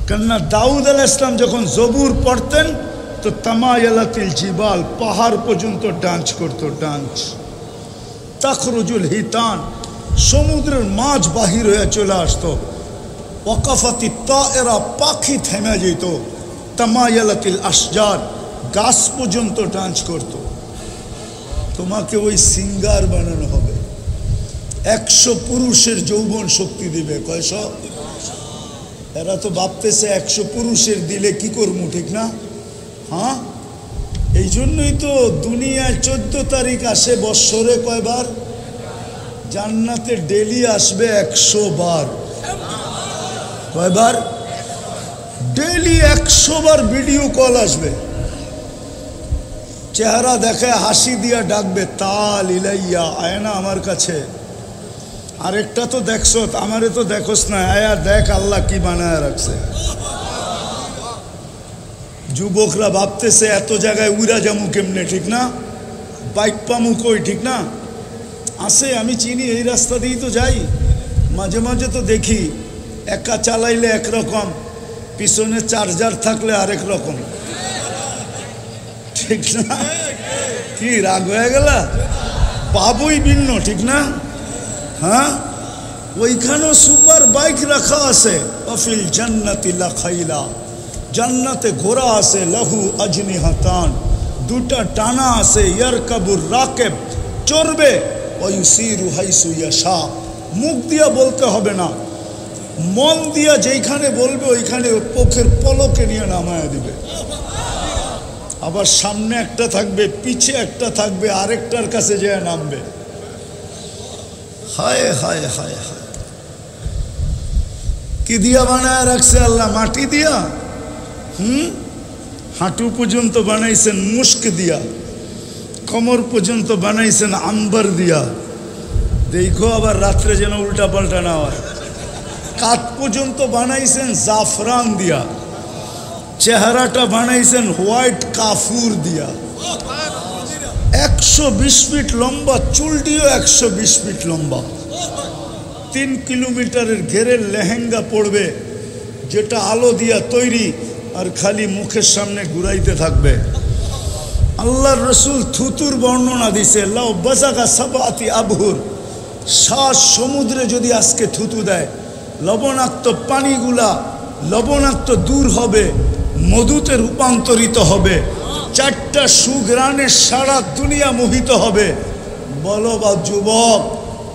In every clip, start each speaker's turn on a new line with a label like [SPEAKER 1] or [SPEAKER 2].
[SPEAKER 1] কেননা দাউদ আলাইহিস সালাম যখন জবুর পড়তেন তো তামায়ালাতিল জিবাল, পাহাড় পর্যন্ত ডান্স করতো, ডান্স। তাখরুজুল হিতান, সমুদ্রের মাছ বাহির হয়ে চলে আসতো। ওয়াকাফাতি তায়রা, পাখি থেমে যেত। তামায়ালাতিল আশজার, গাছ পর্যন্ত ডান্স করতো। তোমাকে ওই সিঙ্গার বানানো হবে, 100 পুরুষের যৌবন শক্তি দিবে। কয়শো? এরা তো ভাবতেছে 100 পুরুষের দিলে কি করবো, ঠিক না? হ্যাঁ, এই জন্যই তো দুনিয়ায় 14 তারিখ আসে বৎসরে কয়বার? জান্নাতে ডেলি আসবে 100 বার। কয়বার? ডেলি 100 বার ভিডিও কল আসবে, চেহারা দেখে হাসি দিয়া ডাকবে, তাল ইলাইয়া, আয় না আমার কাছে। আরেকটা তো দেখছো, আমারে তো দেখোস না, আয়া দেখ আল্লাহ কি বানায় রাখছে। যুবকরা ভাবতেছে এত জায়গায় উড়া যামু কেমনে, ঠিক না? বাইক পামু কই, ঠিক না? আসে, আমি চিনি, এই রাস্তা দিয়েই তো যাই। মাঝে মাঝে তো দেখি একা চালাইলে একরকম, পিছনে চার্জার থাকলে আরেক রকম, ঠিক না? কি রাগ হয়ে গেল? পাবই ভিন্ন, ঠিক না? হ্যাঁ, ওইখানেও সুপার বাইক রাখা আছে। অফিল জান্নাতি লাখাইলা, জান্নাতে ঘোড়া আছে। লাহু আজনিহাতান, দুটা টানা আছে। ইয়ারকাবুর রাকেব, চড়বে। ওয়ুসিরু হাইসু ইয়াশা, মুখ দিয়া বলতে হবে না, মন দিয়া যেইখানে বলবে ওইখানে চোখের পলকে নিয়ে নামায়া দিবে। আবার সামনে একটা থাকবে, পিছে একটা থাকবে, আরেকটার কাছে যেয়ে নামবে। হায় হায় হায় হায়, কি দিয়া বানায় রাখছে আল্লাহ? মাটি দিয়া। হাঁটু পর্যন্ত বানাইছেন মুস্ক দিয়া, কোমর পর্যন্ত বানাইছেন আম্বার দিয়া। দেখো আবার রাত্রে যেন উল্টা পাল্টা না হয়। কাত পর্যন্ত বানাইছেন জাফরান দিয়া, চেহারাটা বানাইছেন হোয়াইট কাফুর দিয়া। 120 ফিট লম্বা, চুলটিও 120 ফিট লম্বা। 3 কিলোমিটারের ঘেরের লেহেঙ্গা পড়বে, যেটা আলো দিয়া তৈরি, আর খালি মুখের সামনে ঘুরাইতে থাকবে। আল্লাহর রসুল থুতুর বর্ণনা দিছে, লাউ বাজাগা সাবাতি আবহুর, 7 সমুদ্রে যদি আজকে থুতু দেয়, লবণাক্ত পানিগুলা লবণাক্ত দূর হবে, মধুতে রূপান্তরিত হবে। 4টা সুঘ্রাণে সারা দুনিয়া মোহিত হবে। বলো বা যুবক,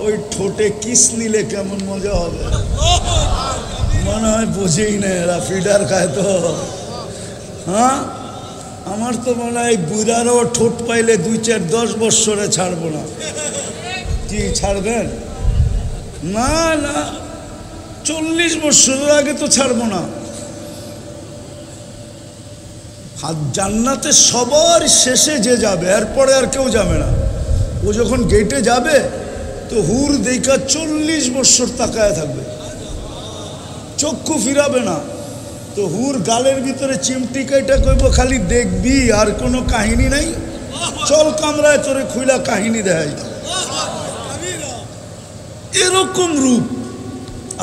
[SPEAKER 1] ওই ঠোঁটে কিস নিলে কেমন মজা হবে? মনে হয় বোঝেই না, এরা ফিডার খায় তো। হ্যাঁ, আমার তো মনে হয় বুড়ারও ঠোঁট পাইলে 2, 4, 10 বৎসরে ছাড়বো না। কি ছাড়বেন? না না, 40 বৎসরের আগে তো ছাড়বো না। জান্নাতে সবার শেষে যে যাবে, এরপরে আর কেউ যাবে না। ও যখন গেটে যাবে তো হুর দেখা 40 বৎসর তাকায় থাকবে, চক্ষু ফিরাবে না। তো হুর গালের ভিতরে চিমটি কাইটা কইব, খালি দেখবি, আর কোনো কাহিনী নাই, চল কামরায় তোরে খুইলা কাহিনী দেয়। এরকম রূপ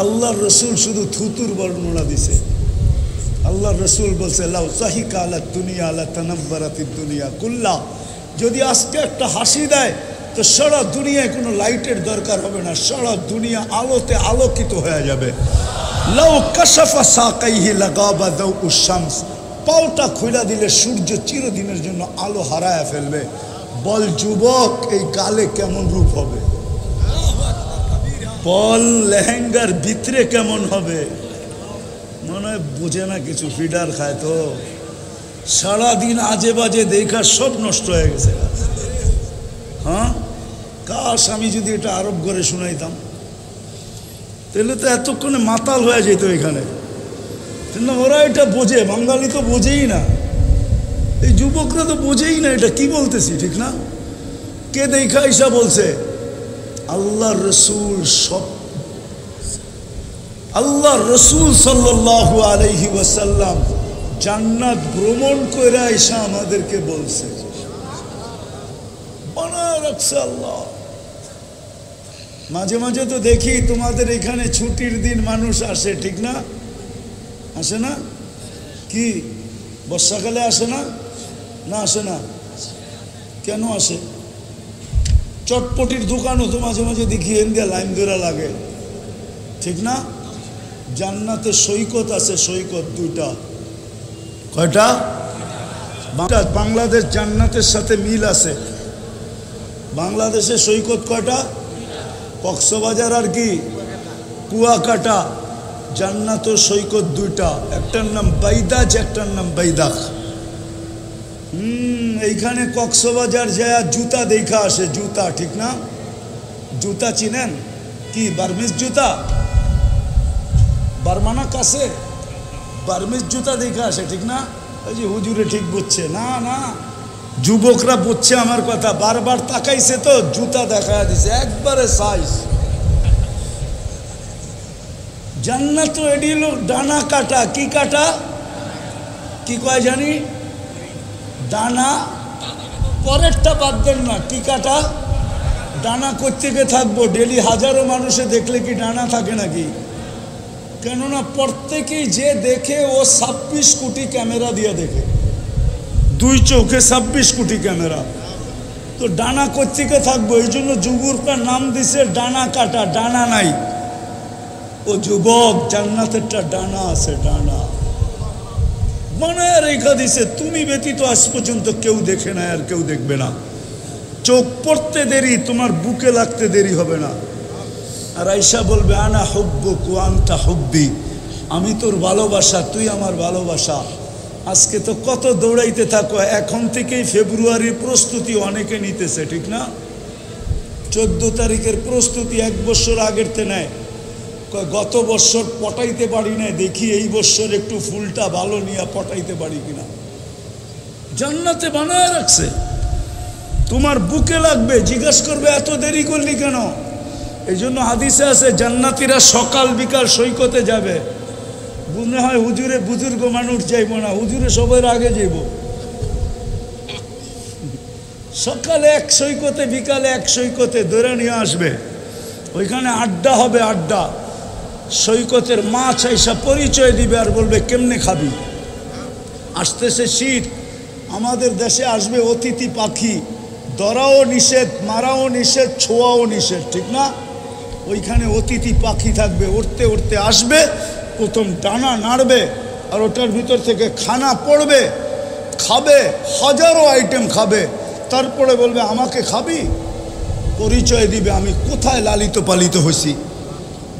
[SPEAKER 1] আল্লাহর রসুল শুধু থুতুর বর্ণনা দিছে। আল্লাহর রসুল বলছে, লাউ সাহিকা আলা দুনিয়া আলা তানাব্বারাতিদ দুনিয়া কুল্লা, যদি আজকে একটা হাসি দেয় তো সারা দুনিয়ায় কোনো লাইটের দরকার হবে না, সারা দুনিয়া আলোতে আলোকিত হয়ে যাবে। লাউ কাশাফা সাকাইহি লাগাবা দাউউশ শামস, পাওটা খুইলা দিলে সূর্য চিরদিনের জন্য আলো হারায় ফেলবে। বল যুবক, এই গালে কেমন রূপ হবে? বল লেহেঙ্গার ভিতরে কেমন হবে? মনে হয় বোঝে না কিছু, ফিডার খায় তো। সারাদিন আজে বাজে দেখা সব নষ্ট হয়ে গেছে। হ্যাঁ, কাশ আমি যদি এটা আরব করে শুনাইতাম, তাহলে তো এতক্ষণে মাতাল হয়ে যেত এখানে। কিন্তু ওরা এটা বোঝে, বাঙালি তো বোঝেই না, এই যুবকরা তো বোঝেই না এটা কি বলতেছি, ঠিক না? কে দেখা ঈশা বলছে? আল্লাহ রসুল। সব আল্লাহ রসুল সাল্লাল্লাহু আলাইহি ওয়াসাল্লাম জান্নাত ভ্রমণ করে ঈশা আমাদেরকে বলছে, বানায় রাখছে আল্লাহ। মাঝে মাঝে তো দেখি তোমাদের এখানে ছুটির দিন মানুষ আসে, ঠিক না? আসে না? কি বর্ষাকালে আসে না? না আসে না? কেন আসে? চটপটির দোকানও তো মাঝে মাঝে দেখি ইন্ডিয়া লাইন ধরা লাগে, ঠিক না? জান্নাতে সৈকত আছে, সৈকত দুইটা। কয়টা? বাংলাদেশ জান্নাতের সাথে মিল আছে। বাংলাদেশে সৈকত কয়টা? কক্সবাজার আর কি কুয়াকাটা। জান্নাত সৈকত দুইটা, একটার নাম বাইদাজ, একটার নাম বাইদাখ। এইখানে কক্সবাজার যায় জুতা দেখা আসে, জুতা, ঠিক না? জুতা চিনেন? কি বার্মিজ জুতা? বার্মানা কাছে বার্মিজ জুতা দেখা আসে, ঠিক না? ওই যে হুজুরে ঠিক বুঝছে না, না যুবকরা বুঝছে আমার কথা, বারবার তাকাইছে তো জুতা দেখা দিছে একবারে সাইজ। জান্নাত এডি হলো ডানা কাটা। কি কাটা? কি কয় জানি? ডানা। পরেরটা বাদ দেন না, কি কাটা? ডানা কোত্থেকে থাকবো? ডেলি হাজারো মানুষে দেখলে কি ডানা থাকে নাকি? কেননা প্রত্যেকেই যে দেখে ও 26 কোটি ক্যামেরা দিয়ে দেখে, দুই চোখে 26 কোটি ক্যামেরা। তো ডানা কোত্থেকে থাকবো? এই জন্য যুবকটার নাম দিছে ডানা কাটা। ডানা নাই। ও যুবক, জান্নাতেরটা ডানা আছে, ডানা বানায় রেখা দিছে। তুমি ব্যতীত আজ পর্যন্ত কেউ দেখে না, আর কেউ দেখবে না। চোখ পড়তে দেরি, তোমার বুকে লাগতে দেরি হবে না। আর আয়েশা বলবে আনা হুব্বুক ওয়া আনতা হুব্বি, আমি তোর ভালোবাসা, তুই আমার ভালোবাসা। আজকে তো কত দৌড়াইতে থাকো, এখন থেকেই ফেব্রুয়ারির প্রস্তুতি অনেকে নিতেছে, ঠিক না? 14 তারিখের প্রস্তুতি 1 বছর আগের তে নেয়। গত বছর পটাইতে পারি না, দেখি এই বছর একটু ফুলটা ভালো নিয়ে পটাইতে পারি কিনা। জান্নাতে বানায় রাখছে, তোমার বুকে লাগবে। জিজ্ঞাসা করবে এত দেরি করলি কেন? এই জন্য হাদিসে আছে জান্নাতীরা সকাল বিকাল সৈকতে যাবে। মনে হয় হুজুরে বুজুর্গ মানুষ যাইব না, হুজুরে সবার আগে যাইব। সকালে এক সৈকতে, বিকালে এক সৈকতে ধরে নিয়ে আসবে। ওইখানে আড্ডা হবে, আড্ডা। সৈকতের মাছ আইসা পরিচয় দিবে আর বলবে কেমনে খাবি। আসতেছে শীত, আমাদের দেশে আসবে অতিথি পাখি, ধরাও নিষেধ, মারাও নিষেধ, ছোঁয়াও নিষেধ, ঠিক না? ওইখানে অতিথি পাখি থাকবে, উড়তে উড়তে আসবে, প্রথম ডানা নাড়বে আর ওটার ভিতর থেকে খানা পড়বে, খাবে, হাজারো আইটেম খাবে। তারপরে বলবে আমাকে খাবি? পরিচয় দিবে আমি কোথায় লালিত পালিত হয়েছি।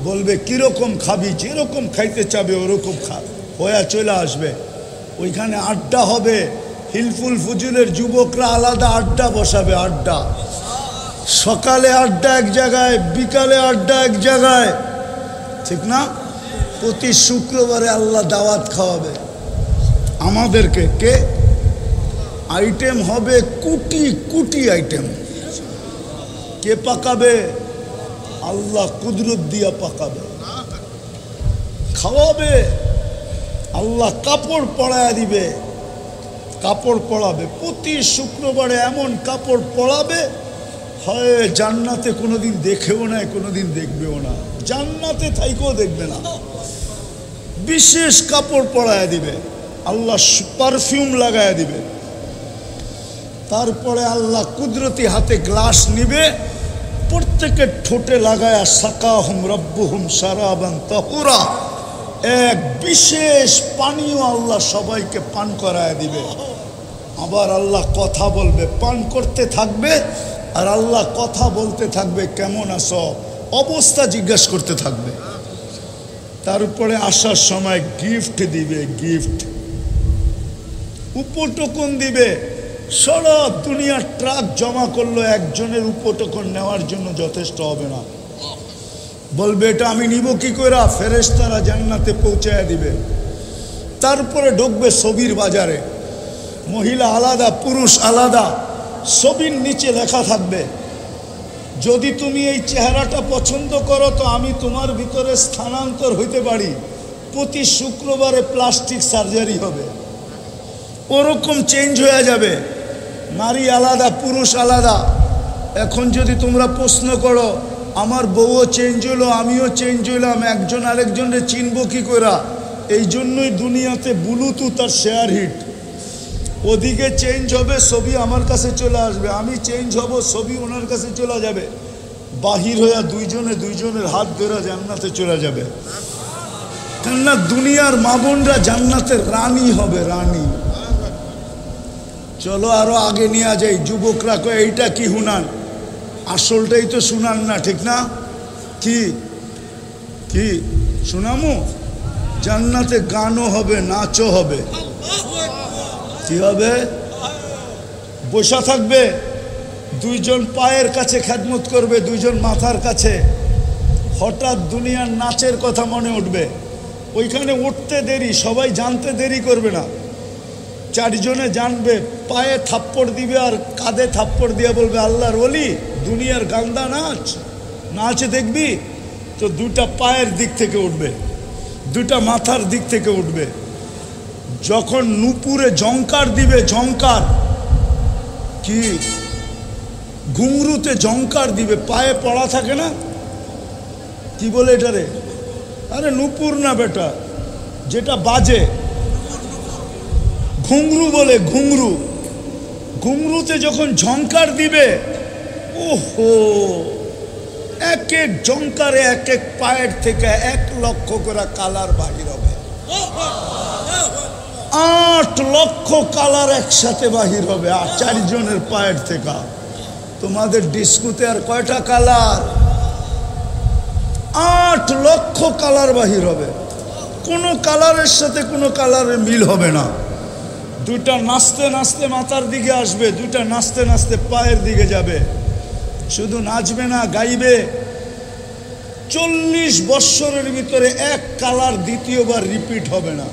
[SPEAKER 1] বলবে কিরকম খাবি? যেরকম খাইতে চাবে ওরকম খা, হয়ে চলে আসবে। ওইখানে আড্ডা হবে। হিলফুল ফুজুলের যুবকরা আলাদা আড্ডা বসাবে, আড্ডা। সকালে আড্ডা এক জায়গায়, বিকালে আড্ডা এক জায়গায়, ঠিক না? প্রতি শুক্রবারে আল্লাহ দাওয়াত খাওয়াবে আমাদেরকে। কে? আইটেম হবে কোটি কোটি আইটেম। কে পাকাবে? আল্লাহ কুদরত দিয়া পাকাবে, খাওয়াবে। আল্লাহ কাপড় পরায় দিবে, কাপড় পরাবে। প্রতি শুক্রবারে এমন কাপড় পরাবে, হয় জান্নাতে কোনোদিন দেখেও না, কোনোদিন দেখবেও না, জান্নাতে থাইকেও দেখবে না। বিশেষ কাপড় পরায় দিবে, আল্লাহ পারফিউম লাগায় দিবে। তারপরে আল্লাহ কুদরতি হাতে গ্লাস নিবে, প্রত্যেকের ঠোঁটে লাগায়া সাকাহুম রব্বুহুম শারাবান তাহুরা, এক বিশেষ পানীয় আল্লাহ সবাইকে পান করায় দিবে। আবার আল্লাহ কথা বলবে, পান করতে থাকবে আর আল্লাহ কথা বলতে থাকবে, কেমন আছো, অবস্থা জিজ্ঞাসা করতে থাকবে। তারপরে আসার সময় গিফট দিবে, গিফট, উপটোকন দিবে। সারা দুনিয়ার ট্রাক জমা করলো, একজনের উপটোকন নেওয়ার জন্য যথেষ্ট হবে না। বলবে এটা আমি নিব কি করে? ফেরেশতারা জান্নাতে পৌঁছায় দিবে। তারপরে ঢুকবে ছবির বাজারে, মহিলা আলাদা, পুরুষ আলাদা। ছবির নিচে লেখা থাকবে যদি তুমি এই চেহারাটা পছন্দ করো তো আমি তোমার ভিতরে স্থানান্তর হইতে পারি। প্রতি শুক্রবারে প্লাস্টিক সার্জারি হবে, ওরকম চেঞ্জ হয়ে যাবে। নারী আলাদা, পুরুষ আলাদা। এখন যদি তোমরা প্রশ্ন করো আমার বউও চেঞ্জ হলো, আমিও চেঞ্জ হইলাম, একজন আরেকজনের চিনব কি করে? এই জন্যই দুনিয়াতে ব্লুটুথ আর শেয়ার হিট, ওদিকে চেঞ্জ হবে ছবি আমার কাছে চলে আসবে, আমি চেঞ্জ হব ছবি ওনার কাছে চলে যাবে, বাহির হইয়া দুইজনের হাত ধরে জান্নাতে চলে যাবে। কেননা দুনিয়ার মা বোনরা জান্নাতের রানী হবে, রানী। চলো আরো আগে নিয়ে যাই। যুবকরা কয় এইটা কি হুনান, আসলটাই তো শুনান না, ঠিক না? কি কি শুনামু? জান্নাতে গানও হবে, নাচও হবে। কি হবে? বসা থাকবে, দুইজন পায়ের কাছে খেদমত করবে, দুইজন মাথার কাছে। হঠাৎ দুনিয়ার নাচের কথা মনে উঠবে, ওইখানে উঠতে দেরি, সবাই জানতে দেরি করবে না। চারজনে জানবে, পায়ে থাপ্পড় দিবে আর কাঁধে থাপ্পড় দিয়ে বলবে আল্লাহর ওলি দুনিয়ার গান্দা নাচ, নাচ দেখবি তো দুটা পায়ের দিক থেকে উঠবে, দুটা মাথার দিক থেকে উঠবে। যখন নুপুরে ঝংকার দিবে, ঝংকার কি ঘুংরুতে ঝংকার দিবে, পায়ে পড়া থাকে না, কি বলে এটারে? আরে নুপুর না বেটা, যেটা বাজে, ঘুংরু বলে, ঘুংরু। ঘুংরুতে যখন ঝংকার দিবে, ওহো, এক এক ঝংকারে এক এক পায়ের থেকে 1 লক্ষ করে কালার বাহির হবে। 8 লক্ষ কালার একসাথে বাহির হবে, আর 4 জনের পায়ের থেকে। তোমাদের ডিস্কুতে আর কয়টা কালার? 8 লক্ষ কালার বাহির হবে। কোনো কালারের সাথে কোনো কালারের মিল হবে না। দুইটা নাচতে নাচতে মাথার দিকে আসবে, দুইটা নাচতে নাচতে পায়ের দিকে যাবে। শুধু নাচবে না, গাইবে। 40 বৎসরের ভিতরে এক কালার দ্বিতীয়বার রিপিট হবে না।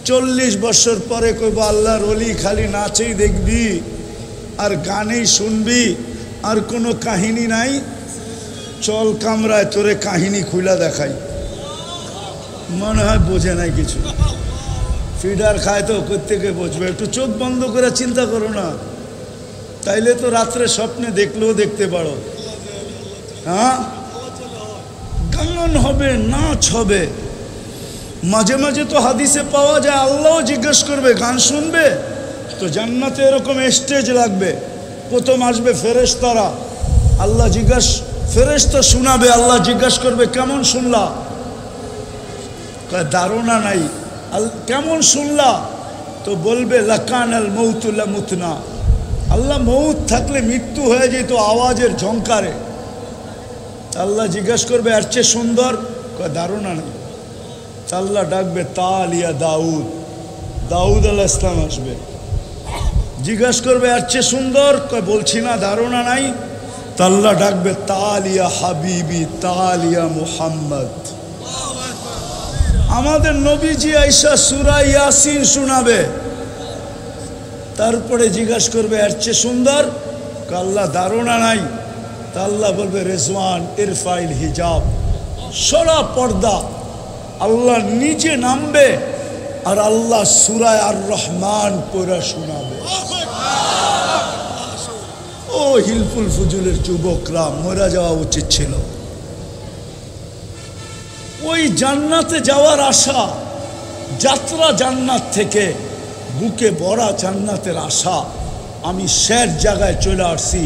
[SPEAKER 1] 40 বৎসর পরে কইব আল্লাহর ওলি খালি নাচেই দেখবি আর গানেই শুনবি, আর কোনো কাহিনী নাই। চল কামরায় তোরে কাহিনী খুলা দেখাই। মনে হয় বোঝে নাই কিছু, ফিডার খায় তো কোত্থেকে বুঝবে। একটু চোখ বন্ধ করে চিন্তা করো না, তাইলে তো রাত্রে স্বপ্নে দেখলেও দেখতে পারো। হ্যাঁ, গান হবে, নাচ হবে। মাঝে মাঝে তো হাদিসে পাওয়া যায় আল্লাহও জিজ্ঞেস করবে, গান শুনবে? তো জান্নাতে এরকম স্টেজ লাগবে। প্রথম আসবে ফেরেশতারা, আল্লাহ ফেরেশতা শোনাবে, আল্লাহ জিজ্ঞেস করবে কেমন শুনলা? ধারণা নাই। কেমন শুনলা? তো বলবে লাকান আল মৌতুল্লা মুতনা, আল্লাহ মৌত থাকলে মৃত্যু হয়ে যেত আওয়াজের ঝংকারে। আল্লাহ জিজ্ঞাসা করবে এর চেয়ে সুন্দর? ধারণা নেই। আল্লাহ ডাকবে তালিয়া দাউদ, দাউদ আলাইহিস সালাম আসবে, জিজ্ঞাসা করবে এর চেয়ে সুন্দর? বলছি না, ধারণা নাই। আল্লাহ ডাকবে তালিয়া হাবিবি, তালিয়া মুহাম্মদ। আমাদের নবীজি আয়েশা সূরা ইয়াসিন শোনাবে, তারপরে জিজ্ঞাসা করবে এর চেয়ে সুন্দর? আল্লাহ ধারণা নাই। তা আল্লাহ বলবে রেজওয়ান ইরফাইল হিজাব, সরা পর্দা। আল্লাহ নিজে নামবে আর আল্লাহ সূরা আর রহমান পড়া শোনাবে। ও হিলফুল ফুজুলের যুবকরা, মরে যাওয়া উচিত ছিল। ওই জান্নাতে যাওয়ার আশা, যাত্রা জান্নাত থেকে, বুকে ভরা জান্নাতের আশা। আমি শেষ জায়গায় চলে আসছি,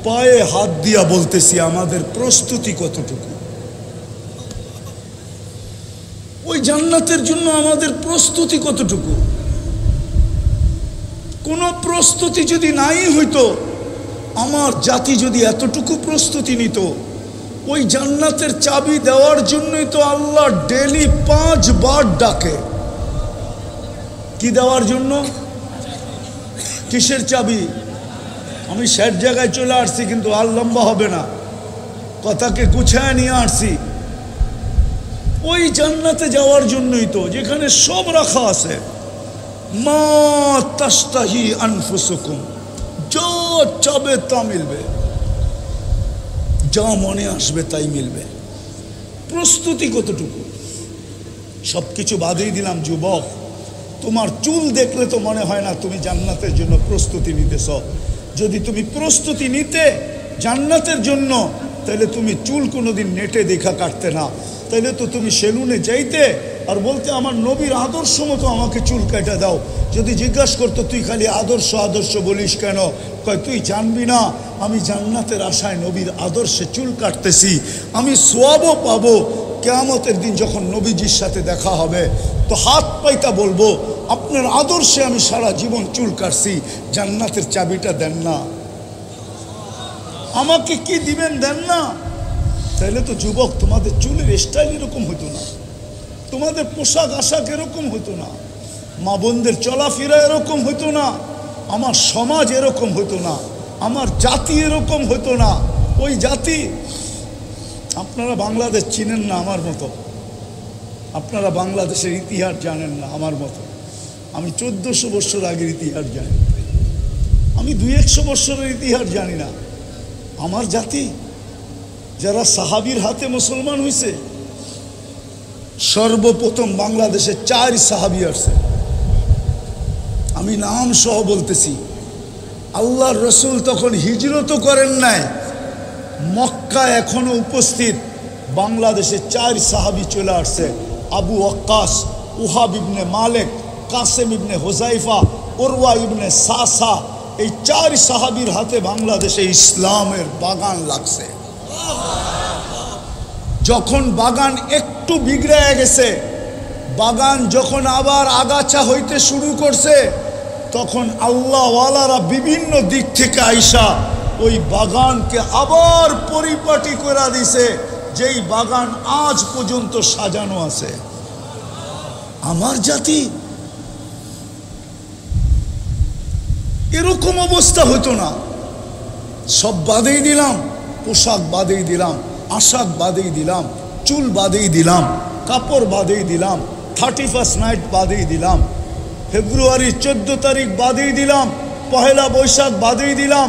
[SPEAKER 1] পায়ে হাত দিয়া বলতেছি আমাদের প্রস্তুতি কতটুকু? ওই জান্নাতের জন্য আমাদের প্রস্তুতি কতটুকু? কোনো প্রস্তুতি যদি নাই হইতো, আমার জাতি যদি এতটুকু প্রস্তুতি নিত, ওই জান্নাতের চাবি দেওয়ার জন্যই তো আল্লাহ ডেলি 5 বার ডাকে। কি দেওয়ার জন্য? কিসের চাবি? আমি শেষ জায়গায় চলে আসছি, কিন্তু আর লম্বা হবে না, কথাকে গুছায় নিয়ে আসছি। ওই জান্নাতে যাওয়ার জন্যই তো, যেখানে সব রাখা আছে। মা তাস্তাহি আনফুসুকুম, যা চাবে তা মিলবে, যা মনে আসবে তাই মিলবে। প্রস্তুতি কতটুকু? সব কিছু বাদেই দিলাম যুবক, তোমার চুল দেখলে তো মনে হয় না তুমি জান্নাতের জন্য প্রস্তুতি নিতেছ। যদি তুমি প্রস্তুতি নিতে জান্নাতের জন্য, তাহলে তুমি চুল কোনোদিন নেটে দেখা কাটতে না, তাহলে তো তুমি সেলুনে যাইতে আর বলতে আমার নবীর আদর্শ মতো আমাকে চুল কেটে দাও। যদি জিজ্ঞাসা করতো তুই খালি আদর্শ আদর্শ বলিস কেন, কয় তুই জানবি না আমি জান্নাতের আশায় নবীর আদর্শে চুল কাটতেছি, আমি সোয়াবও পাবো। কিয়ামতের দিন যখন নবীজির সাথে দেখা হবে তো হাত পাইতা বলবো আপনার আদর্শে আমি সারা জীবন চুল কাটছি, জান্নাতের চাবিটা দেন না, আমাকে কি দিবেন দেন না। তাইলে তো যুবক তোমাদের চুলের স্টাইল এরকম হতো না, তোমাদের পোশাক আশাক এরকম হতো না, মা বোনদের চলাফেরা এরকম হতো না, আমার সমাজ এরকম হতো না, আমার জাতি এরকম হতো না। ওই জাতি আপনারা বাংলাদেশ চিনেন না আমার মতো, আপনারা বাংলাদেশের ইতিহাস জানেন না আমার মতো। আমি 1400 বছর আগের ইতিহাস জানি, আমি 200-100 বছরের ইতিহাস জানি না। আমার জাতি যারা সাহাবীর হাতে মুসলমান হয়েছে, সর্বপ্রথম বাংলাদেশে 4 সাহাবী আসছে, আমি নাম সহ বলতেছি। আল্লাহর রসুল তখন হিজরতও করেন নাই, মক্কা এখনো উপস্থিত, বাংলাদেশে 4 সাহাবী চলে আসছে। আবু ওয়াক্কাস, উহাব ইবনে মালিক, কাসেম ইবনে হুযাইফা, উরওয়া ইবনে সাসা, এই 4 সাহাবীর হাতে বাংলাদেশে ইসলামের বাগান লাগছে। যখন বাগান একটু বিগড়ে গেছে, বাগান যখন আবার আগাছা হইতে শুরু করছে, তখন আল্লাহওয়ালারা বিভিন্ন দিক থেকে আইসা ওই বাগানকে আবার পরিপাটি করে দিছে, যেই বাগান আজ পর্যন্ত সাজানো আছে। আমার জাতি এরকম অবস্থা হতো না। সব বাদেই দিলাম, পোশাক বাদেই দিলাম, আশাক বাদেই দিলাম, চুল বাদেই দিলাম, কাপড় বাদেই দিলাম, 31st নাইট বাদেই দিলাম, ফেব্রুয়ারি 14 তারিখ বাদেই দিলাম, পহেলা বৈশাখ বাদেই দিলাম,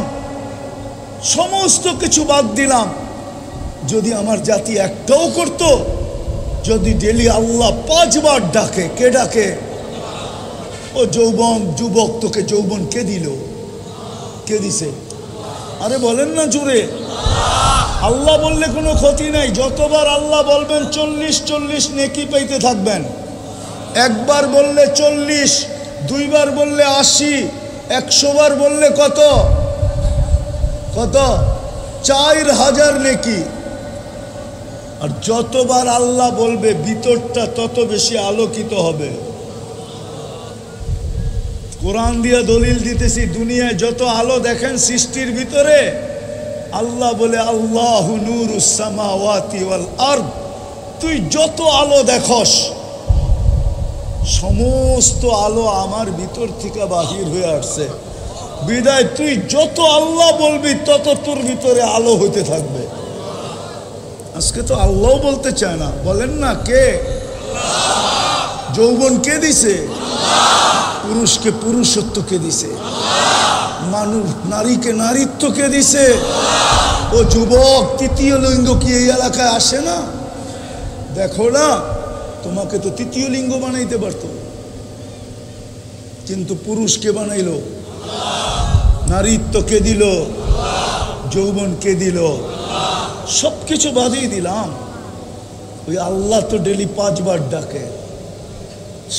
[SPEAKER 1] সমস্ত কিছু বাদ দিলাম। যদি আমার জাতি একটাও করত, যদি ডেলি আল্লাহ 5 বার ডাকে, কে ডাকে? ও যৌবন, যুবক তোকে যৌবন কে দিল? কে দিছে? আরে বলেন না জোরে। আল্লাহ বললে কোনো ক্ষতি নাই, যতবার আল্লাহ বলবেন 40 নেকি পাইতে থাকবেন। একবার বললে 40, 2 বার বললে 80, 100 বার বললে কত? 4000 নেকি। আর যতবার আল্লাহ বলবে ভিতরটা তত বেশি আলোকিত হবে। কোরআন দিয়া দলিল দিতেছি, দুনিয়ায় যত আলো দেখেন সৃষ্টির ভিতরে, আল্লাহ বলে আল্লাহু নূরুস সামাওয়াতি ওয়াল আরদ, তুই যত আলো দেখস সমস্ত আলো আমার ভিতর থেকে বাহির হয়ে আসছে। বিদায় তুই যত আল্লাহ বলবি তত তোর ভিতরে আলো হইতে থাকবে। আজকে তো আল্লাহ বলতে চায় না, বলেন না কে? যৌবন কে দিছে? পুরুষকে পুরুষত্ব কে দিছে? মানুষ নারীকে নারীত্ব কে দিছে? ও যুবক, 3য় লিঙ্গ কি এই এলাকায় আসে না? দেখো না, তোমাকে তো 3য় লিঙ্গ বানাইতে পারতো, কিন্তু পুরুষকে বানাইলো। নারীত্ব কে দিল? যৌবন কে দিল? সবকিছু বাদিয়ে দিলাম। ওই আল্লাহ তো ডেলি 5 বার ডাকে।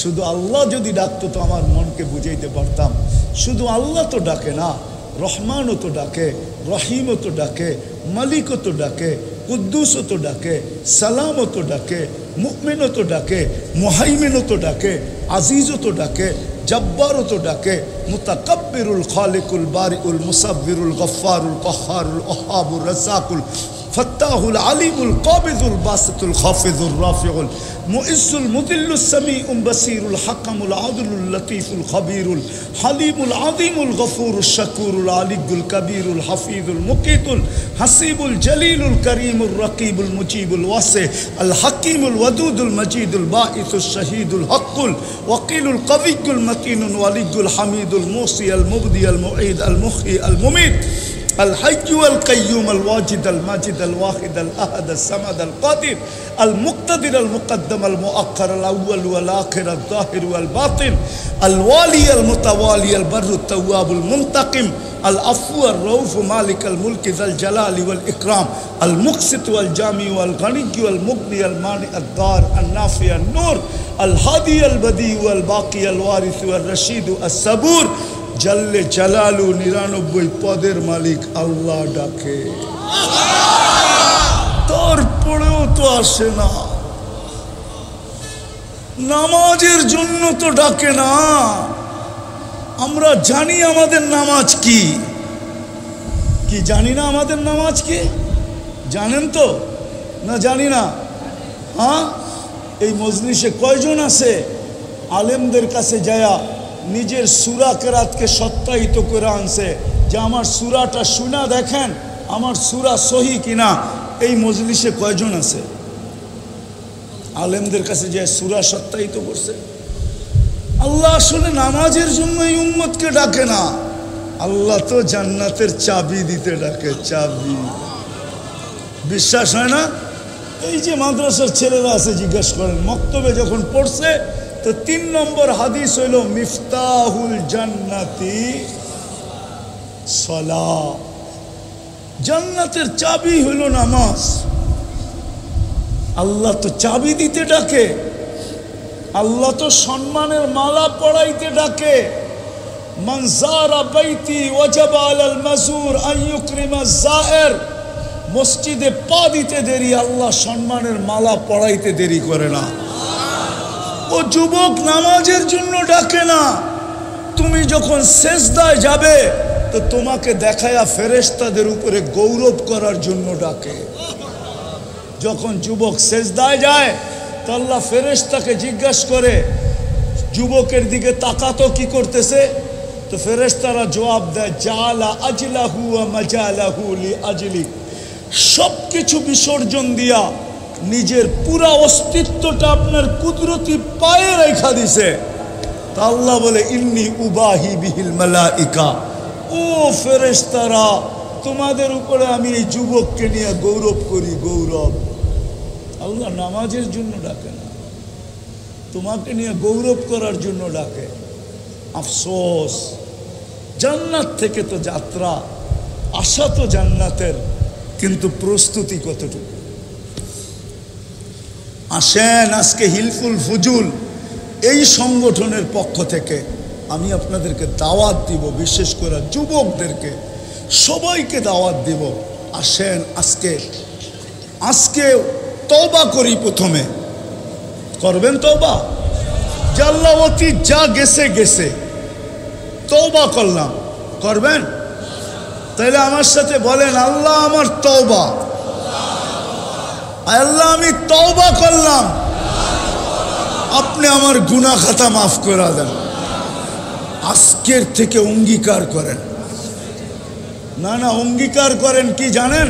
[SPEAKER 1] শুধু আল্লাহ যদি ডাকতো তো আমার মনকে বুঝাইতে পারতাম। শুধু আল্লাহ তো ডাকে না, রহমানও তো ডাকে, রহিমও তো ডাকে, মালিকও তো ডাকে, কুদ্দুসও তো ডাকে, সালামও তো ডাকে, মুমিনও তো ডাকে, মুহাইমিনও তো ডাকে, আজিজও তো ডাকে, জব্বারও তো ডাকে, মুতাকাব্বিরুল খালিকুল বারিউল মুসাব্বিরুল গফফারুল কহ্হারুল ওহাবুর রাজ্জাকুল ফত্তাহুল আলিমুল কাবিজুল বাসিতুল খাফিজুর রাফিউল মুইজ্জুল মুদিল্লুস সামিউল বাসিরুল হাকামুল আদলুল লতীফুল খবীরুল হালিমুল আযীমুল গফুরুশ শাকুরুল আলিয়ুল কবীরুল হাফিজুল মুকিতুল হাসিবুল জলিলুল করিমুর রকিবুল মুজিবুল ওয়াসি আল হাকিমুল ওয়াদুদুল মজিদুল বাঈসুশ শহীদুল হকুল ওয়াকিলুল কবিয়ুল মতিনুল ওয়ালিয়ুল হামিদুল মুসি আল মুবদি আল মুঈদ আল মুহয়ি আল মুমীত الحي والقيوم الواجد الماجد الواحد الأحد الصمد القادر المقتدر المقدم المؤخر الأول والآخر الظاهر والباطن الوالي المتوالي البر التواب المنتقم আল আফু আর রউফ মালিক আল মুলক যাল জালালি ওয়াল ইকরাম আল মুকসিত ওয়াল জামি ওয়াল গনি ওয়াল মুগনি আল মানি আদ দার আল নাফি আন নূর আল হাদি আল বদি ওয়াল বাকি আল ওয়ারিস ওয়াল রশিদ আস সাবুর জাল্লে জালালু 99 পদের মালিক আল্লাহ ডাকে, তারপরেও তো আসে না। নামাজের জন্য তো ডাকে না। আমরা জানি আমাদের নামাজ কি কি জানি না আমাদের নামাজ কি জানেন তো না? জানি না। হ্যাঁ, এই মজলিসে কয়জন আছে আলেমদের কাছে যায়া নিজের সূরা কেরাতকে সত্যায়িত করে আনছে যে আমার সূরাটা শুনা দেখেন আমার সূরা সহি কিনা? এই মজলিসে কয়জন আছে আলেমদের কাছে যে সূরা সত্যায়িত করছে? আল্লাহ আসলে নামাজের জন্য এই উম্মতকে ডাকে না। আল্লাহ তো জান্নাতের চাবি দিতে ডাকে, চাবি। বিশ্বাস হয় না? এই যে মাদ্রাসার ছেলেরা আছে জিজ্ঞেস করেন, মক্তবে যখন পড়ছে তো 3 নম্বর হাদিস হইল মিফতাহুল জান্নাতি সালাহ, জান্নাতের চাবি হইল নামাজ। আল্লাহ তো চাবি দিতে ডাকে, আল্লাহ তো সম্মানের মালা পড়াইতে ডাকে। মান যারা বাইতি ওয়াজাবা আলাল মাজুর আন ইউকরিমা যায়ের, মসজিদে পা দিতে দেরি, আল্লাহ সম্মানের মালা পড়াইতে দেরি করে না। ও যুবক নামাজের জন্য ডাকে না। তুমি যখন সেজদায় যাবে তো তোমাকে দেখায়া ফেরেশতাদের উপরে গৌরব করার জন্য ডাকে। যখন যুবক সেজদায় যায় তো আল্লাহ ফেরেশতাকে জিজ্ঞাসা করে যুবকের দিকে তাকাতো কি করতেছে, তো ফেরেশতারা জবাব দেয় জালা আজলাহু ওয়া মাজালাহু লি আজলি, সব কিছু বিসর্জন দিয়া নিজের পুরা অস্তিত্বটা আপনার কুদরতি পায়ে রেখা দিছে। তা আল্লাহ বলে ইন্নী উবাহি বিহিল মালাইকা, ও ফেরেশতারা তোমাদের উপরে আমি এই যুবককে নিয়ে গৌরব করি, গৌরব। আল্লাহ নামাজের জন্য ডাকে না, তোমাকে নিয়ে গৌরব করার জন্য ডাকে। আফসোস, জান্নাত থেকে তো যাত্রা, আশা তো জান্নাতের, কিন্তু প্রস্তুতি কতটুকু? আসেন আজকে হিলফুল ফুজুল এই সংগঠনের পক্ষ থেকে আমি আপনাদেরকে দাওয়াত দিব, বিশেষ করে যুবকদেরকে সবাইকে দাওয়াত দিব। আসেন আজকে তওবা করি। প্রথমে করবেন তওবা, আল্লাহ অতীত যা গেছে গেছে, তওবা করলাম, করবেন? তাহলে আমার সাথে বলেন আল্লাহ আমার তওবা, আল্লাহ আমি তওবা করলাম, আপনি আমার গুনাহ খাতা মাফ করে দেন। আজকের থেকে অঙ্গীকার করেন, না অঙ্গীকার করেন কি জানেন?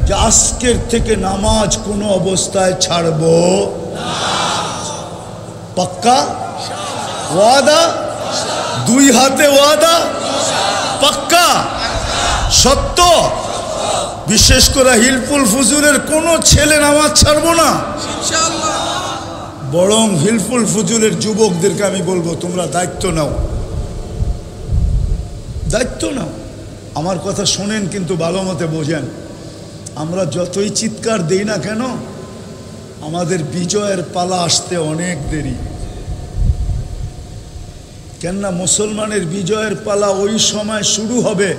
[SPEAKER 1] যে আজকের থেকে নামাজ কোনো অবস্থায় ছাড়ব না। পাক্কা ওয়াদা? 2 হাতে ওয়াদা? পাক্কা সত্য? বিশেষ করে হিলফুল ফুজুলের কোনো ছেলে নামাজ ছাড়বো না ইনশাআল্লাহ। বরং হিলফুল ফুজুলের যুবকদেরকে আমি বলবো তোমরা দায়িত্ব নাও, দায়িত্ব নাও। আমার কথা শোনেন কিন্তু ভালো মতে বোঝেন। আমরা যতই চিৎকার দেই না কেন, আমাদের বিজয়ের পালা আসতে অনেক দেরি। কেননা মুসলমানের বিজয়ের পালা ওই সময় শুরু হবে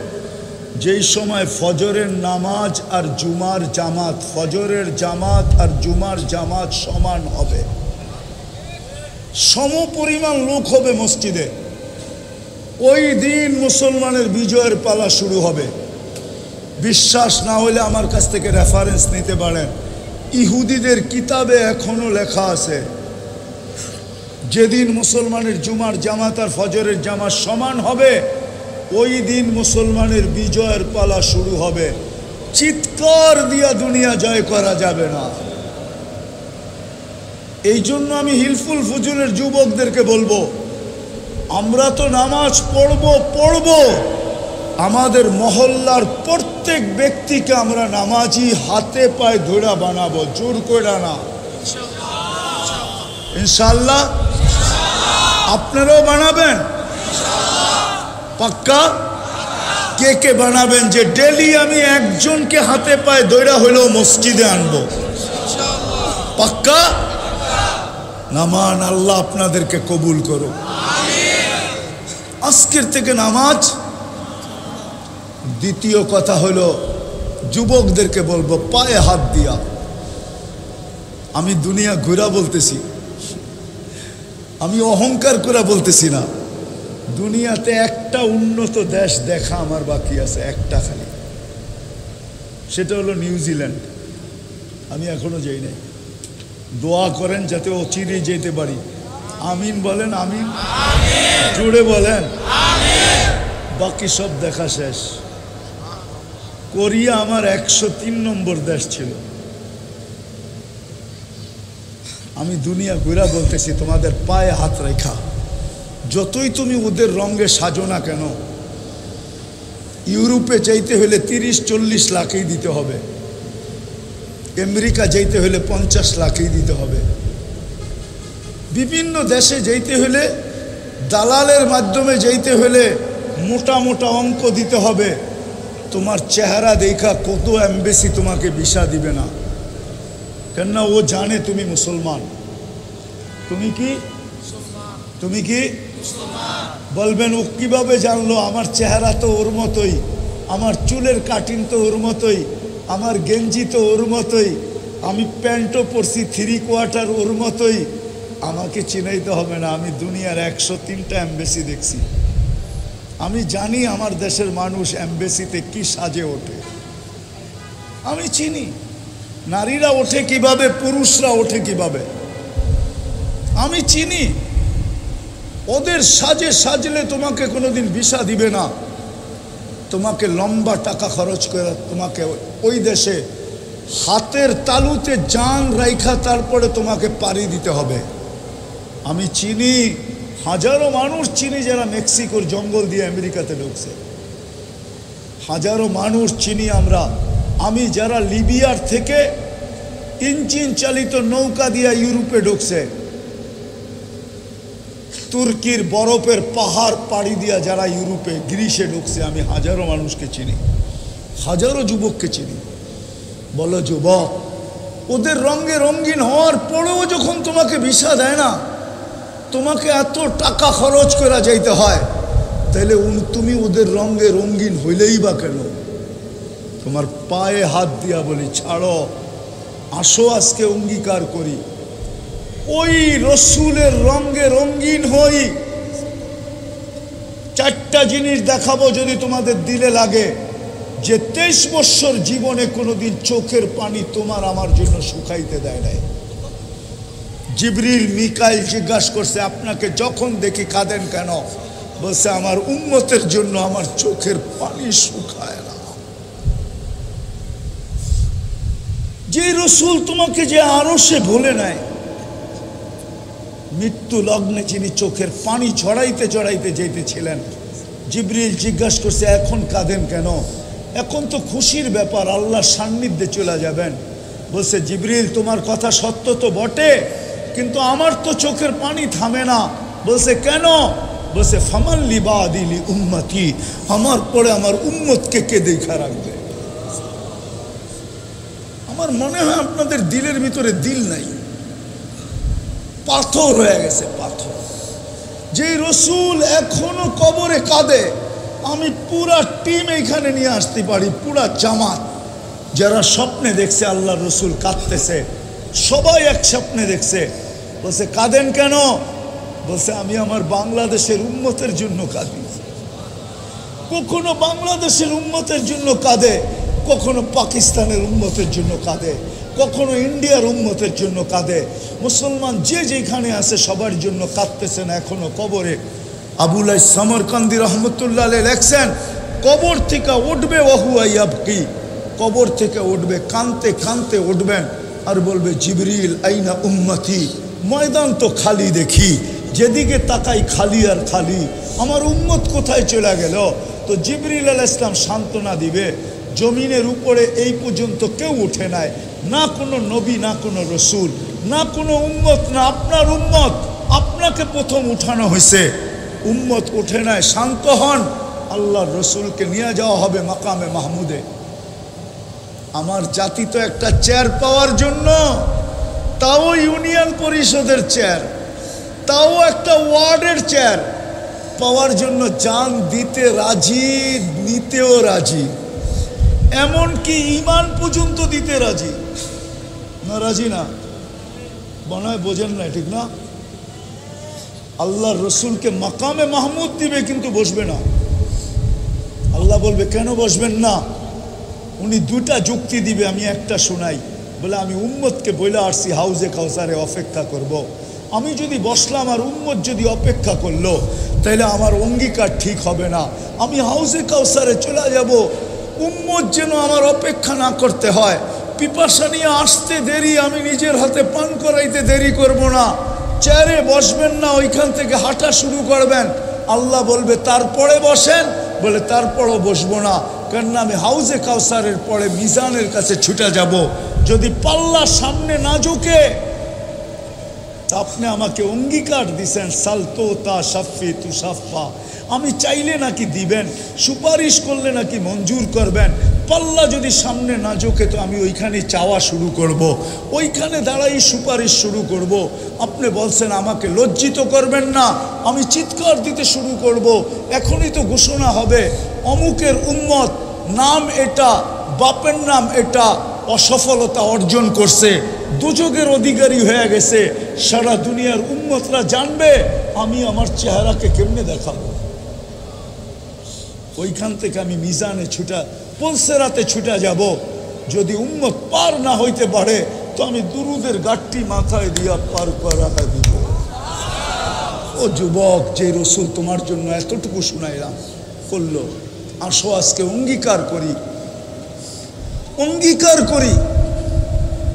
[SPEAKER 1] যেই সময় ফজরের নামাজ আর জুমার জামাত, ফজরের জামাত আর জুমার জামাত সমান হবে, সমপরিমাণ লোক হবে মসজিদে। ওই দিন মুসলমানের বিজয়ের পালা শুরু হবে। বিশ্বাস না হলে আমার কাছ থেকে রেফারেন্স নিতে পারেন। ইহুদিদের কিতাবে এখনো লেখা আছে যেদিন মুসলমানের জুমার জামাত আর ফজরের জামাত সমান হবে ওই দিন মুসলমানের বিজয়ের পালা শুরু হবে। চিৎকার দিয়া দুনিয়া জয় করা যাবে না। এই জন্য আমি হিলফুল ফুজুলের যুবকদেরকে বলবো, আমরা তো নামাজ পড়বো, আমাদের মহল্লার প্রত্যেক ব্যক্তিকে আমরা নামাজি হাতে পায়ে ধরে বানাবো, জোর করে না। ইনশাআল্লাহ আপনারাও বানাবেন? পাক্কা? কে কে বানাবেন যে ডেলি আমি একজনকে হাতে পায়ে দৌড়া হইলেও মসজিদে আনবো? পাক্কা? নামান আল্লাহ আপনাদেরকে কবুল করো। আজকের থেকে নামাজ। দ্বিতীয় কথা হলো যুবকদেরকে বলবো পায়ে হাত দিয়া, আমি দুনিয়া ঘুরা বলতেছি, আমি অহংকার করে বলতেছি না, দুনিয়াতে একটা উন্নত দেশ দেখা আমার বাকি আছে, একটা খালি, সেটা হলো নিউজিল্যান্ড। আমি এখনো যাই নাই। দোয়া করেন যাতে অচিরে যেতে পারি। আমিন বলেন, আমিন জুড়ে বলেন। বাকি সব দেখা শেষ। কোরিয়া আমার 103 নম্বর দেশ ছিল। আমি দুনিয়া ঘুরা বলতেছি তোমাদের পায়ে হাত রেখা, যতই তুমি ওদের রঙে সাজো না কেন, ইউরোপে যাইতে হলে 30-40 লাখই দিতে হবে, আমেরিকা যাইতে হলে 50 লাখই দিতে হবে, বিভিন্ন দেশে যাইতে হলে দালালের মাধ্যমে যাইতে হলে মোটা মোটা অঙ্ক দিতে হবে। তোমার চেহারা দেখা কত এমবেসি তোমাকে ভিসা দিবে না, কেননা ও জানে তুমি মুসলমান। তুমি কি বলবেন ও কিভাবে জানলো? আমার চেহারা তো ওর মতোই, আমার চুলের কাটিং তো ওর মতোই, আমার গেঞ্জি তো ওর মতোই, আমি প্যান্টও পরছি 3/4 ওর মতোই। আমাকে চিনাইতে হবে না, আমি দুনিয়ার 103টা এমবেসি দেখছি। আমি জানি আমার দেশের মানুষ এমবেসিতে কি সাজে ওঠে, আমি চিনি। নারীরা ওঠে কিভাবে, পুরুষরা ওঠে কিভাবে, আমি চিনি। ওদের সাজে সাজলে তোমাকে কোনোদিন ভিসা দিবে না, তোমাকে লম্বা টাকা খরচ করে তোমাকে ওই দেশে হাতের তালুতে জান রাইখা তারপরে তোমাকে পাড়ি দিতে হবে। আমি চিনি, হাজারো মানুষ চিনি যারা মেক্সিকোর জঙ্গল দিয়ে আমেরিকাতে ঢুকছে, হাজারো মানুষ চিনি আমরা। আমি যারা লিবিয়ার থেকে ইঞ্জিন চালিত নৌকা দিয়ে ইউরোপে ঢুকছে, তুর্কির বরফের পাহাড় পাড়ি দিয়া যারা ইউরোপে গ্রিসে ঢুকছে, আমি হাজারো মানুষকে চিনি, হাজারো যুবককে চিনি। বলো যুবক, ওদের রঙে রঙিন হওয়ার পরেও যখন তোমাকে ভিসা দেয় না, তোমাকে এত টাকা খরচ করা যাইতে হয়, তাহলে তুমি ওদের রঙে রঙিন হইলেই বা কেন? তোমার পায়ে হাত দিয়া বলি ছাড়ো, আসো আজকে অঙ্গীকার করি, ওই রসুলের রঙে রঙিন হই। 4টা জিনিস দেখাবো যদি তোমাদের দিলে লাগে, যে 23 বছর জীবনে কোনোদিন চোখের পানি তোমার আমার জন্য শুকাইতে দেয় নাই। জিবরিল মিকাইল জিজ্ঞাসা করছে, আপনাকে যখন দেখি কাঁদেন কেন? বলছে আমার উম্মতের জন্য আমার চোখের পানি শুকায় না। যে রসুল তোমাকে যে আরশে ভুলে নাই, মৃত্যু লগ্নে যিনি চোখের পানি ঝরাইতে ঝরাইতে যেতেছিলেন, জিবরিল জিজ্ঞাসা করছে এখন কাঁদেন কেন? এখন তো খুশির ব্যাপার, আল্লাহর সান্নিধ্যে চলে যাবেন। বলছে জিবরিল তোমার কথা সত্য তো বটে, কিন্তু আমার তো চোখের পানি থামে না। বলছে কেন? বলছে ফামাল্লি বাদিলি উম্মতি, আমার পরে আমার উম্মতকে কে দেখা রাখবে? আমার মনে হয় আপনাদের দিলের ভিতরে দিল নাই, পাথর হয়ে গেছে পাথর। যে রসুল এখনো কবরে কাঁদে, আমি পুরা টিম এইখানে নিয়ে আসতে পারি, পুরা জামাত যারা স্বপ্নে দেখছে আল্লাহ রসুল কাঁদতেছে, সবাই এক স্বপ্নে দেখছে। বলছে কাঁদেন কেন? বলছে আমি আমার বাংলাদেশের উম্মতের জন্য কাঁদি। কখনো বাংলাদেশের উম্মতের জন্য কাঁদে, কখনো পাকিস্তানের উম্মতের জন্য কাঁদে, কখনো ইন্ডিয়ার উম্মতের জন্য কাঁদে। মুসলমান যে যেখানে আছে সবার জন্য কাঁদতেছেন এখনো কবরে। আবুল সামরকান্দি রহমতুল্লাহ আলাইহি লেখছেন, কবর থেকে উঠবে ওহুয়া ইয়াবকি, কবর থেকে উঠবে কানতে কানতে উঠবেন আর বলবে জিবরিল আইনা উম্মতি, ময়দান তো খালি দেখি, যেদিকে তাকাই খালি আর খালি, আমার উম্মত কোথায় চলে গেল? তো জিবরিল আলাইহিস সালাম সান্ত্বনা দিবে, জমিনের উপরে এই পর্যন্ত কেউ উঠে নাই, না কোনো নবী, না কোনো রসুল, না কোনো উম্মত, না আপনার উম্মত। আপনাকে প্রথম উঠানো হয়েছে, উম্মত ওঠে নাই। শান্ত হন, আল্লাহর রসুলকে নিয়ে যাওয়া হবে মাকামে মাহমুদে। আমার জাতি তো একটা চেয়ার পাওয়ার জন্য, তাও ইউনিয়ন পরিষদের চেয়ার, তাও একটা ওয়ার্ডের চেয়ার পাওয়ার জন্য জান দিতে রাজি, নিতেও রাজি, এমনকি ঈমান পর্যন্ত দিতে রাজি। না রাজি না? মনে বোঝেন না, ঠিক না? আল্লাহর রসুলকে মাকামে মাহমুদ দিবে কিন্তু বসবে না। আল্লাহ বলবে কেন বসবেন না? উনি দুটা যুক্তি দিবে, আমি একটা শোনাই। বলে আমি উম্মতকে বলে আসছি হাউজে কাউসারে অপেক্ষা করব। আমি যদি বসলাম আর উম্মত যদি অপেক্ষা করলো, তাহলে আমার অঙ্গীকার ঠিক হবে না। আমি হাউজে কাউসারে চলে যাব, উম্মত যেন আমার অপেক্ষা না করতে হয়। পিপাসা নিয়ে আসতে দেরি, আমি নিজের হাতে পান করাইতে দেরি করব না। চেয়ারে বসবেন না, ওইখান থেকে হাঁটা শুরু করবেন। আল্লাহ বলবে তারপরে বসেন, বলে তারপরও বসবো না, কেননা আমি হাউজে কাউসারের পরে মিজানের কাছে ছুটে যাব। যদি পাল্লা সামনে না ঝুঁকে, তা আপনি আমাকে অঙ্গীকার দিছেন সালতো তা সাফি তু সাফা, আমি চাইলে নাকি দিবেন, সুপারিশ করলে নাকি মঞ্জুর করবেন। পাল্লা যদি সামনে না ঝোঁকে তো আমি ওইখানে চাওয়া শুরু করব, ওইখানে দাঁড়াই সুপারিশ শুরু করব। আপনি বলছেন আমাকে লজ্জিত করবেন না, আমি চিৎকার দিতে শুরু করব। এখনই তো ঘোষণা হবে অমুকের উম্মত, নাম এটা, বাপের নাম এটা, অসফলতা অর্জন করছে, দুযোগের অধিকারী হয়ে গেছে। সারা দুনিয়ার উম্মতরা জানবে আমি আমার চেহারাকে কেমনে দেখাবো। ওইখান থেকে আমি মিজানে ছুটা, পুলসেরাতে ছুটা যাব। যদি উম্মত পার না হইতে পারে তো আমি দুরুদের গাঠটি মাথায় দিয়া পার করা দিব। ও যুবক, যে রসুল তোমার জন্য এতটুকু শুনাইলাম করলো, আসো আজকে অঙ্গীকার করি, অঙ্গীকার করি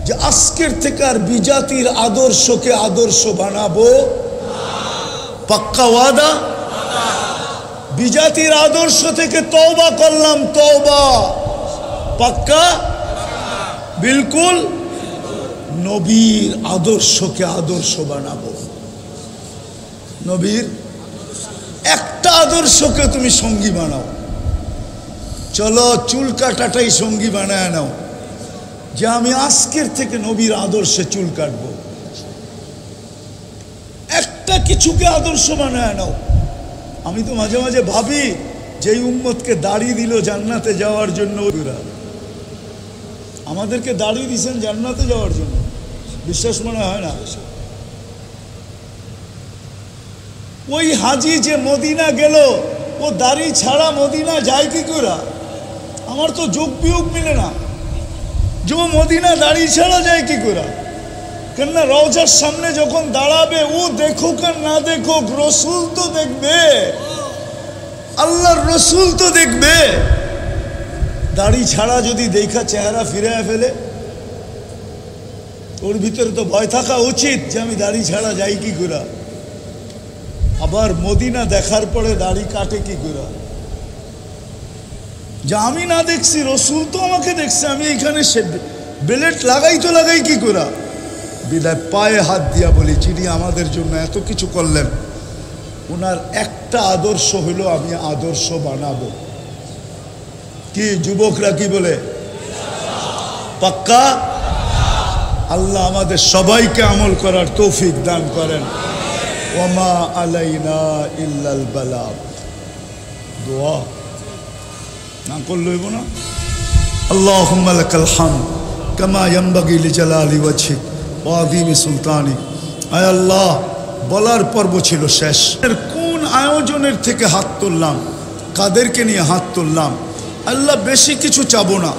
[SPEAKER 1] যে আজকের থেকে আর বিজাতির আদর্শকে আদর্শ বানাবো। পাক্কা ওয়াদা? বিজাতির আদর্শ থেকে তওবা করলাম, তওবা। পাক্কা? বিলকুল। নবীর আদর্শকে আদর্শ বানাবো। নবীর একটা আদর্শকে তুমি সঙ্গী বানাও। চলো চুল কাটাটাই সঙ্গী বানায় নাও, যে আমি আজকের থেকে নবীর আদর্শে চুল কাটবো। একটা কিছুকে আদর্শ বানায় নাও। আমি তো মাঝে মাঝে ভাবি, যেই উম্মতকে দাড়ি দিল জান্নাতে যাওয়ার জন্য, আমাদেরকে দাড়ি দিয়েছেন জান্নাতে যাওয়ার জন্য, বিশ্বাস মনে হয় না? ওই হাজি যে মদিনা গেল, ও দাড়ি ছাড়া মদিনা যায় কি করে? আমার তো যোগ বিয়োগ মিলে না, যে মদিনা দাড়ি ছাড়া যায় কি করে? কেননা রওজার সামনে যখন দাঁড়াবে, ও দেখুক আর না দেখুক, রসুল তো দেখবে, আল্লাহর রসুল তো দেখবে। দাড়ি ছাড়া যদি দেখা চেহারা ফিরে ফেলে, ওর ভিতরে তো ভয় থাকা উচিত যে আমি দাড়ি ছাড়া যাই কি করে। আবার মদিনা দেখার পরে দাড়ি কাটে কি করে? যে আমি না দেখছি, রসুল তো আমাকে দেখছে, আমি এখানে বেলেট লাগাই তো লাগাই কি করে? বিদায় পায়ে হাত দিয়া বলি, যিনি আমাদের জন্য এত কিছু করলেন, ওনার একটা আদর্শ হলো আমি আদর্শ বানাবো। কি যুবকরা কি বলে? পাক্কা? আল্লাহ আমাদের সবাইকে আমল করার তৌফিক দান করেন। ওমা আলাইনা ইল্লাল বালাগ। দোয়া না করলে হইব না? আল্লাহুম্মা লাকাল হামদ কামা ইয়ানবাগি লিজালালি ওয়াজহিক ওয়া আযীমি সুলতানিক। আয় আল্লাহ, বলার পর্ব ছিল শেষ। কোন আয়োজনের থেকে হাত তুললাম, কাদেরকে নিয়ে হাত তুললাম? আল্লাহ বেশি কিছু চাবো না,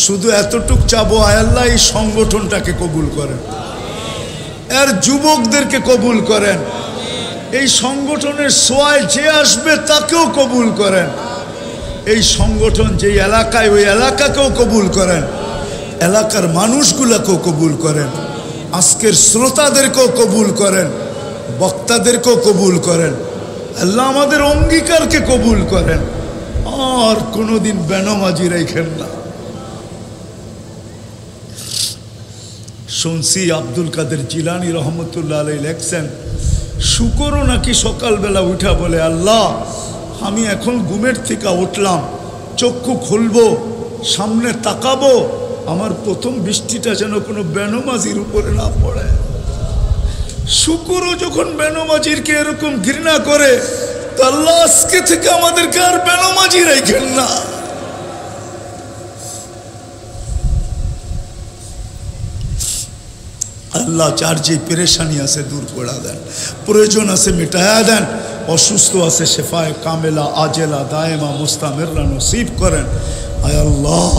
[SPEAKER 1] শুধু এতটুক চাবো, আয় আল্লাহ এই সংগঠনটাকে কবুল করেন, এর যুবকদেরকে কবুল করেন, এই সংগঠনের সোয়ায় যে আসবে তাকেও কবুল করেন, এই সংগঠন যেই এলাকায় ওই এলাকাকেও কবুল করেন, এলাকার মানুষগুলাকেও কবুল করেন, আজকের শ্রোতাদেরকেও কবুল করেন, বক্তাদেরকেও কবুল করেন। আল্লাহ আমাদের অঙ্গীকারকে কবুল করেন, আর কোনোদিন বেনমাজি রাখেন না। শুনছি আব্দুল কাদের জিলানী রহমতুল্লাহ আলাইহি লেখছেন, শুকরও নাকি সকালবেলা উঠা বলে, আল্লাহ আমি এখন ঘুমের থেকে উঠলাম, চক্ষু খুলবো, সামনে তাকাবো, আমার প্রথম বৃষ্টিটা যেন কোনো বেনমাজির উপরে না পড়ে। শুকরও যখন বেনমাজিরকে এরকম ঘৃণা করে, তো আল্লাহ আজকে থেকে আমাদেরকে আর বেনমাজি রাখেন না। আল্লাহ যার যে পেরেশানি আছে দূর করে দেন, প্রয়োজন আছে মিটায়া দেন, অসুস্থ আছে শেফায়ে কামেলা আজেলা দায়েমা মুস্তামিররা নসিব করেন। আয় আল্লাহ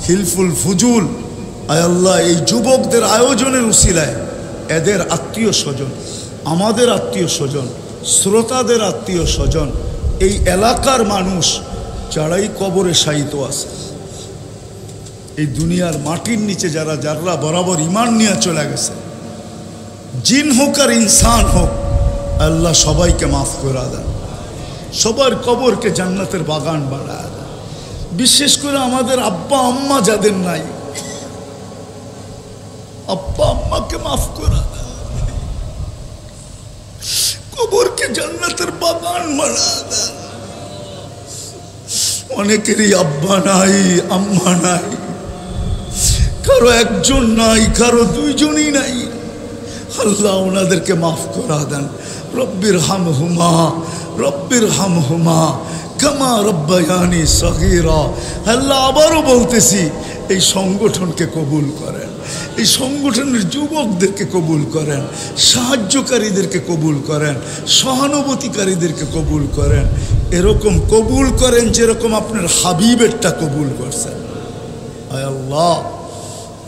[SPEAKER 1] হিলফুল ফুজুল, আয় আল্লাহ এই যুবকদের আয়োজনের উসিলায় এদের আত্মীয় স্বজন, আমাদের আত্মীয় স্বজন, শ্রোতাদের আত্মীয় স্বজন, এই এলাকার মানুষ যারাই কবরে শায়িত আছে, এই দুনিয়ার মাটির নিচে যারা যারা বরাবর ঈমান নিয়ে চলে গেছে, জিন হোক আর ইনসান হোক, আল্লাহ সবাইকে মাফ করে দেন, সবার কবরকে জান্নাতের বাগান বানায় দেন। বিশেষ করে আমাদের আব্বা আম্মা যাদের নাই, আব্বা আম্মাকে মাফ করে দেন, কবরকে জান্নাতের বাগান বানায় দেন। অনেকেরই আব্বা নাই, আম্মা নাই, কারো একজন নাই, কারো দুইজনই নাই। আল্লাহ ওনাদেরকে মাফ করা দেন। রব্বির হামহুমা, রব্বির হামহুমা কামা রব্বায়ানি সগীরা। আল্লাহ আবারও বলতেছি, এই সংগঠনকে কবুল করেন, এই সংগঠনের যুবকদেরকে কবুল করেন, সাহায্যকারীদেরকে কবুল করেন, সহানুভূতিকারীদেরকে কবুল করেন। এরকম কবুল করেন যেরকম আপনার হাবিবেরটা কবুল করছেন। আয় আল্লাহ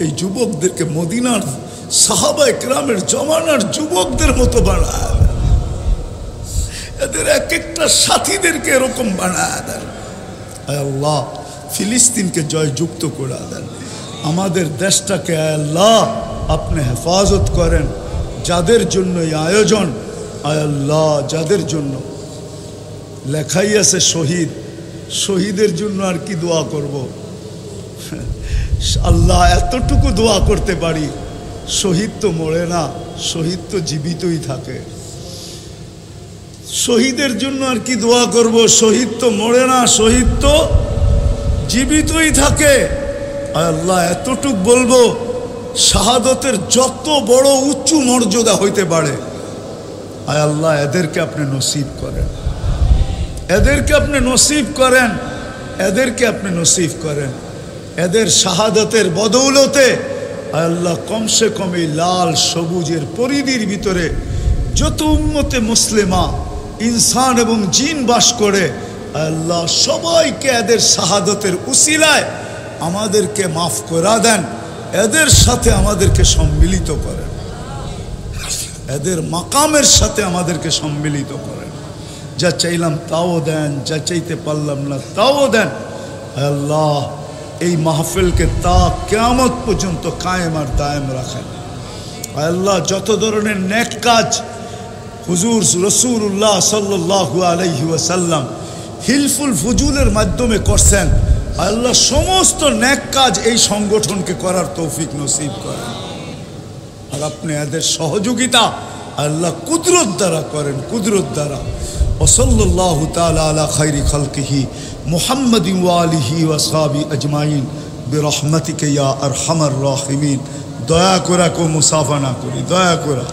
[SPEAKER 1] এই যুবকদেরকে মদিনার সাহাবা একরামের জমানার যুবকদের মতো বানায় দেন, এদের এক একটা সাথীদেরকে এরকম বানায় দেন। আয় আল্লাহ ফিলিস্তিনকে জয়যুক্ত করে দেন, আমাদের দেশটাকে আয় আল্লাহ আপনি হেফাজত করেন। যাদের জন্য এই আয়োজন, আয় আল্লাহ যাদের জন্য লেখাই আছে শহীদ, শহীদের জন্য আর কি দোয়া করব। আল্লাহ এতটুকু দোয়া করতে পারি, শহীদ তো মরে না, শহীদ তো জীবিতই থাকে। শহীদের জন্য আর কি দোয়া করব, শহীদ তো মরে না, শহীদ তো জীবিতই থাকে। আল্লাহ এতটুক বলবো, শাহাদতের যত বড় উঁচু মর্যাদা হইতে পারে, আয় আল্লাহ এদেরকে আপনি নসিব করেন, এদেরকে আপনি নসিব করেন, এদেরকে আপনি নসিব করেন। এদের শাহাদতের বদৌলতে আল্লাহ কমসে কম এই লাল সবুজের পরিধির ভিতরে যত উম্মতে মুসলিমা ইনসান এবং জিন বাস করে, আল্লাহ সবাইকে এদের শাহাদতের উসিলায় আমাদেরকে মাফ করে দেন, এদের সাথে আমাদেরকে সম্মিলিত করেন, এদের মাকামের সাথে আমাদেরকে সম্মিলিত করেন। যা চাইলাম তাও দেন, যা চাইতে পারলাম না তাও দেন। আল্লাহ এই মাহফিলকে তা কিয়ামত পর্যন্ত কায়েম আর দায়েম রাখেন। আল্লাহ যত ধরনের নেক কাজ হুজুর রাসূলুল্লাহ সাল্লাল্লাহু আলাইহি ওয়াসাল্লাম হিলফুল ফুজুলের মাধ্যমে করছেন, আল্লাহ সমস্ত নেক কাজ এই সংগঠনকে করার তৌফিক নসিব করেন। আর আপনি এদের সহযোগিতা আল্লাহ কুদরত দ্বারা করেন, কুদরত দ্বারা। ওয়াসাল্লাল্লাহু তাআলা আলা খায়রি খালকিহি মুহাম্মাদিন ওয়া আলিহি ওয়া আসহাবি আজমাইন বিরহমাতিকা ইয়া আরহামার রাহিমিন। দয়া করে কেউ মুসাফা না করি, দয়া করে।